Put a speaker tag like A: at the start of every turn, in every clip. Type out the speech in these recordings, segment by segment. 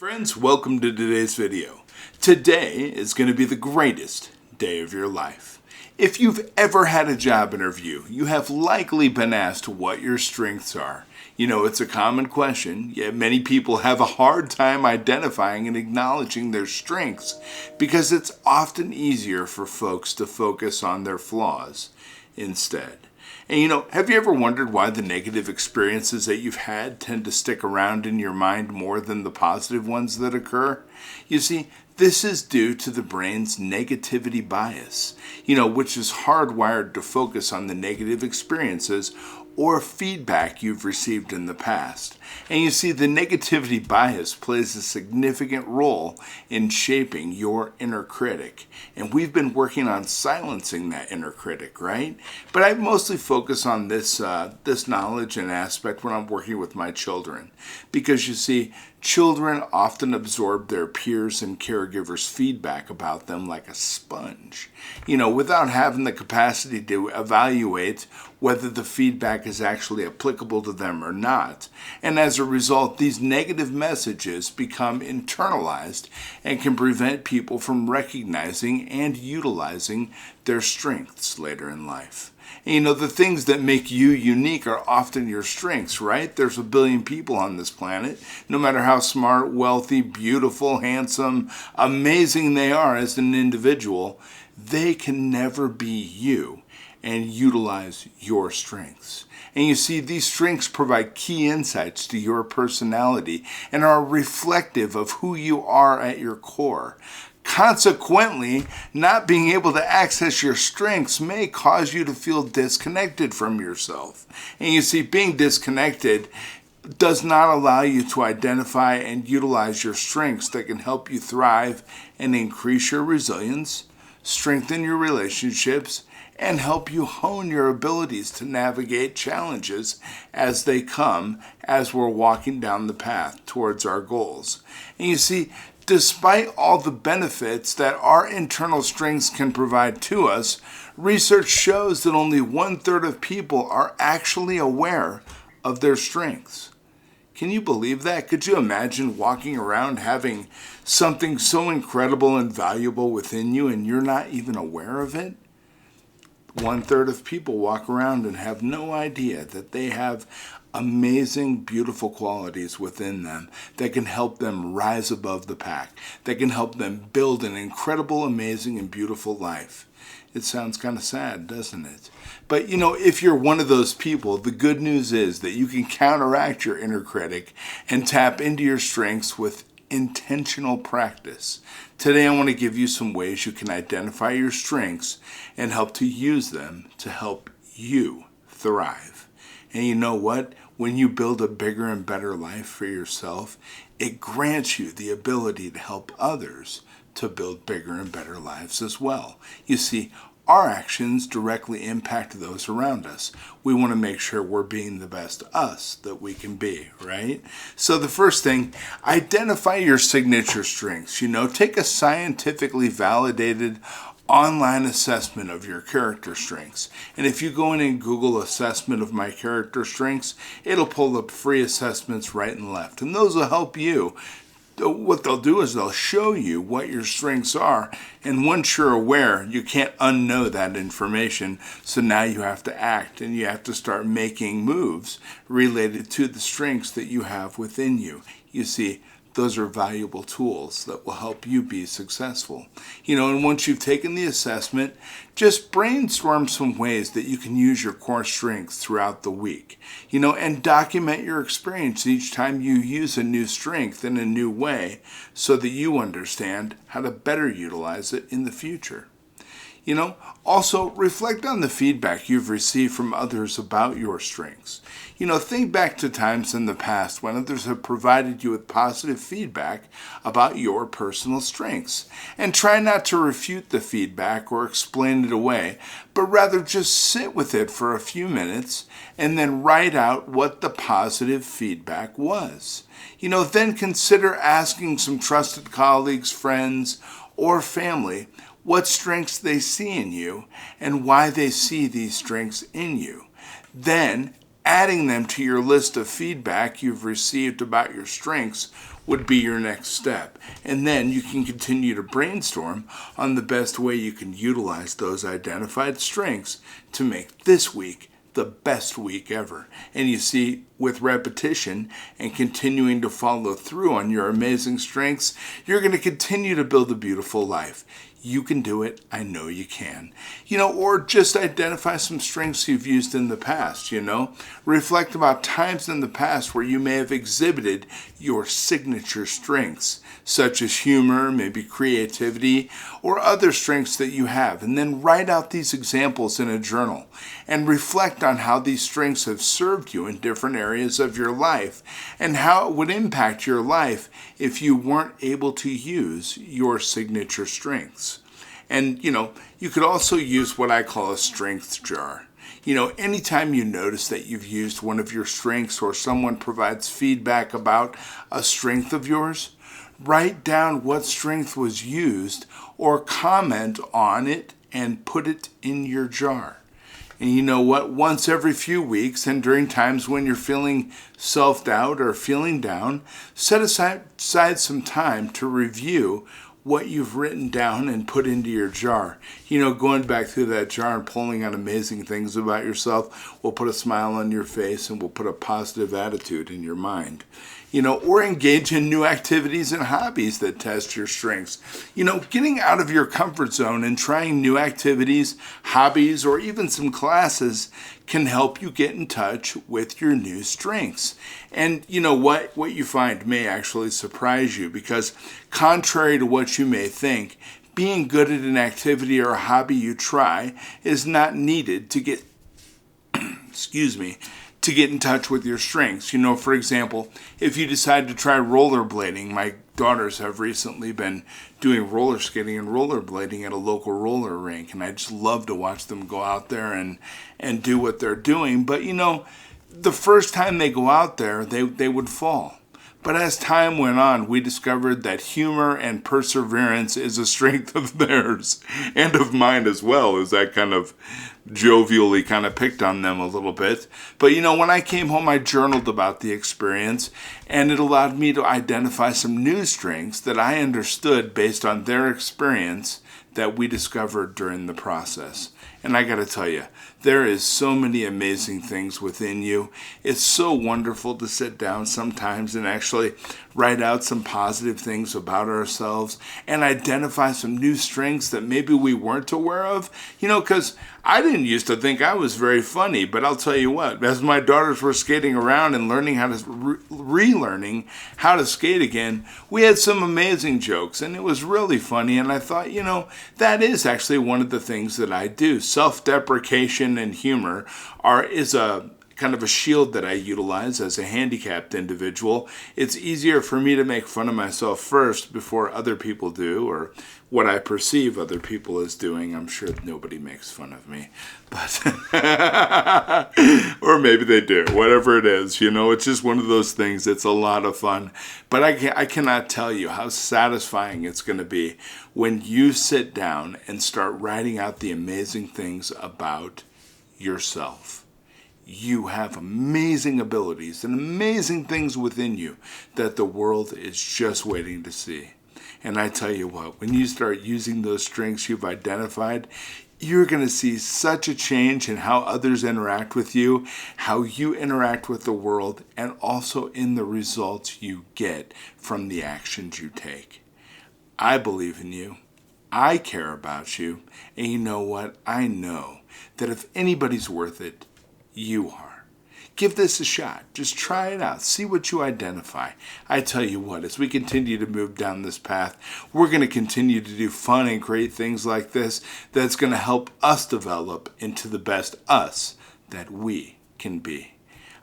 A: Friends, welcome to today's video. Today is going to be the greatest day of your life. If you've ever had a job interview, you have likely been asked what your strengths are. You know, it's a common question, yet many people have a hard time identifying and acknowledging their strengths because it's often easier for folks to focus on their flaws instead. And you know, have you ever wondered why the negative experiences that you've had tend to stick around in your mind more than the positive ones that occur? You see, this is due to the brain's negativity bias, which is hardwired to focus on the negative experiences or feedback you've received in the past. And you see, the negativity bias plays a significant role in shaping your inner critic. And we've been working on silencing that inner critic, right? But I mostly focus on this knowledge and aspect when I'm working with my children. Because you see, children often absorb their peers and caregivers' feedback about them like a sponge, without having the capacity to evaluate whether the feedback is actually applicable to them or not. And as a result, these negative messages become internalized and can prevent people from recognizing and utilizing their strengths later in life. And the things that make you unique are often your strengths, right? There's a billion people on this planet. No matter how smart, wealthy, beautiful, handsome, amazing they are as an individual, they can never be you and utilize your strengths. And you see, these strengths provide key insights to your personality and are reflective of who you are at your core. Consequently, not being able to access your strengths may cause you to feel disconnected from yourself. And you see, being disconnected does not allow you to identify and utilize your strengths that can help you thrive and increase your resilience, strengthen your relationships, and help you hone your abilities to navigate challenges as they come as we're walking down the path towards our goals. And you see, despite all the benefits that our internal strengths can provide to us, research shows that only 1/3 of people are actually aware of their strengths. Can you believe that? Could you imagine walking around having something so incredible and valuable within you and you're not even aware of it? 1/3 of people walk around and have no idea that they have amazing, beautiful qualities within them that can help them rise above the pack, that can help them build an incredible, amazing, and beautiful life. It sounds kind of sad, doesn't it? But if you're one of those people, the good news is that you can counteract your inner critic and tap into your strengths with intentional practice. Today I want to give you some ways you can identify your strengths and help to use them to help you thrive. And you know what? When you build a bigger and better life for yourself, it grants you the ability to help others to build bigger and better lives as well. You see, our actions directly impact those around us. We want to make sure we're being the best us that we can be, right? So the first thing, identify your signature strengths. Take a scientifically validated online assessment of your character strengths. And if you go in and Google assessment of my character strengths, it'll pull up free assessments right and left. And those will help you. What they'll do is they'll show you what your strengths are. And once you're aware, you can't unknow that information. So now you have to act and you have to start making moves related to the strengths that you have within you. You see, those are valuable tools that will help you be successful. And once you've taken the assessment, just brainstorm some ways that you can use your core strengths throughout the week. And document your experience each time you use a new strength in a new way so that you understand how to better utilize it in the future. Also reflect on the feedback you've received from others about your strengths. Think back to times in the past when others have provided you with positive feedback about your personal strengths. And try not to refute the feedback or explain it away, but rather just sit with it for a few minutes and then write out what the positive feedback was. Then consider asking some trusted colleagues, friends, or family what strengths they see in you and why they see these strengths in you. Then adding them to your list of feedback you've received about your strengths would be your next step. And then you can continue to brainstorm on the best way you can utilize those identified strengths to make this week the best week ever. And you see, with repetition and continuing to follow through on your amazing strengths, you're going to continue to build a beautiful life. You can do it. I know you can. Or just identify some strengths you've used in the past, Reflect about times in the past where you may have exhibited your signature strengths, such as humor, maybe creativity, or other strengths that you have. And then write out these examples in a journal and reflect on how these strengths have served you in different areas of your life and how it would impact your life if you weren't able to use your signature strengths. And, you could also use what I call a strengths jar. Anytime you notice that you've used one of your strengths or someone provides feedback about a strength of yours, write down what strength was used or comment on it and put it in your jar. And you know what? Once every few weeks and during times when you're feeling self-doubt or feeling down, set aside some time to review what you've written down and put into your jar. Going back through that jar and pulling out amazing things about yourself will put a smile on your face and will put a positive attitude in your mind. Or engage in new activities and hobbies that test your strengths. Getting out of your comfort zone and trying new activities, hobbies, or even some classes can help you get in touch with your new strengths. And what you find may actually surprise you, because contrary to what you may think, being good at an activity or a hobby you try is not needed to get to get in touch with your strengths. For example, if you decide to try rollerblading, my daughters have recently been doing roller skating and rollerblading at a local roller rink, and I just love to watch them go out there and do what they're doing. But the first time they go out there, they would fall. But as time went on, we discovered that humor and perseverance is a strength of theirs and of mine as well, as I kind of jovially kind of picked on them a little bit. But when I came home, I journaled about the experience, and it allowed me to identify some new strengths that I understood based on their experience that we discovered during the process. And I got to tell you, there is so many amazing things within you. It's so wonderful to sit down sometimes and actually write out some positive things about ourselves and identify some new strengths that maybe we weren't aware of. Because I didn't used to think I was very funny, but I'll tell you what, as my daughters were skating around and learning how to, relearning how to skate again, we had some amazing jokes, and it was really funny. And I thought, that is actually one of the things that I do. Self-deprecation and humor is a kind of a shield that I utilize as a handicapped individual. It's easier for me to make fun of myself first before other people do, or what I perceive other people as doing. I'm sure nobody makes fun of me, but or maybe they do, whatever it is, it's just one of those things. It's a lot of fun, but I cannot tell you how satisfying it's going to be when you sit down and start writing out the amazing things about yourself. You have amazing abilities and amazing things within you that the world is just waiting to see. And I tell you what, when you start using those strengths you've identified, you're going to see such a change in how others interact with you, how you interact with the world, and also in the results you get from the actions you take. I believe in you. I care about you. And you know what? I know that if anybody's worth it, you are. Give this a shot. Just try it out. See what you identify. I tell you what, as we continue to move down this path, we're going to continue to do fun and great things like this that's going to help us develop into the best us that we can be.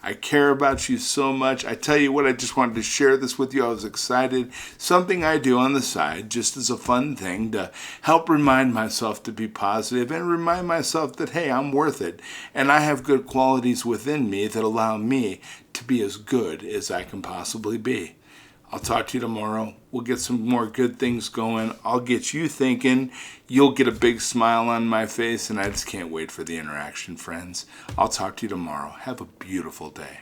A: I care about you so much. I tell you what, I just wanted to share this with you. I was excited. Something I do on the side, just as a fun thing to help remind myself to be positive and remind myself that, hey, I'm worth it. And I have good qualities within me that allow me to be as good as I can possibly be. I'll talk to you tomorrow. We'll get some more good things going. I'll get you thinking. You'll get a big smile on my face, and I just can't wait for the interaction, friends. I'll talk to you tomorrow. Have a beautiful day.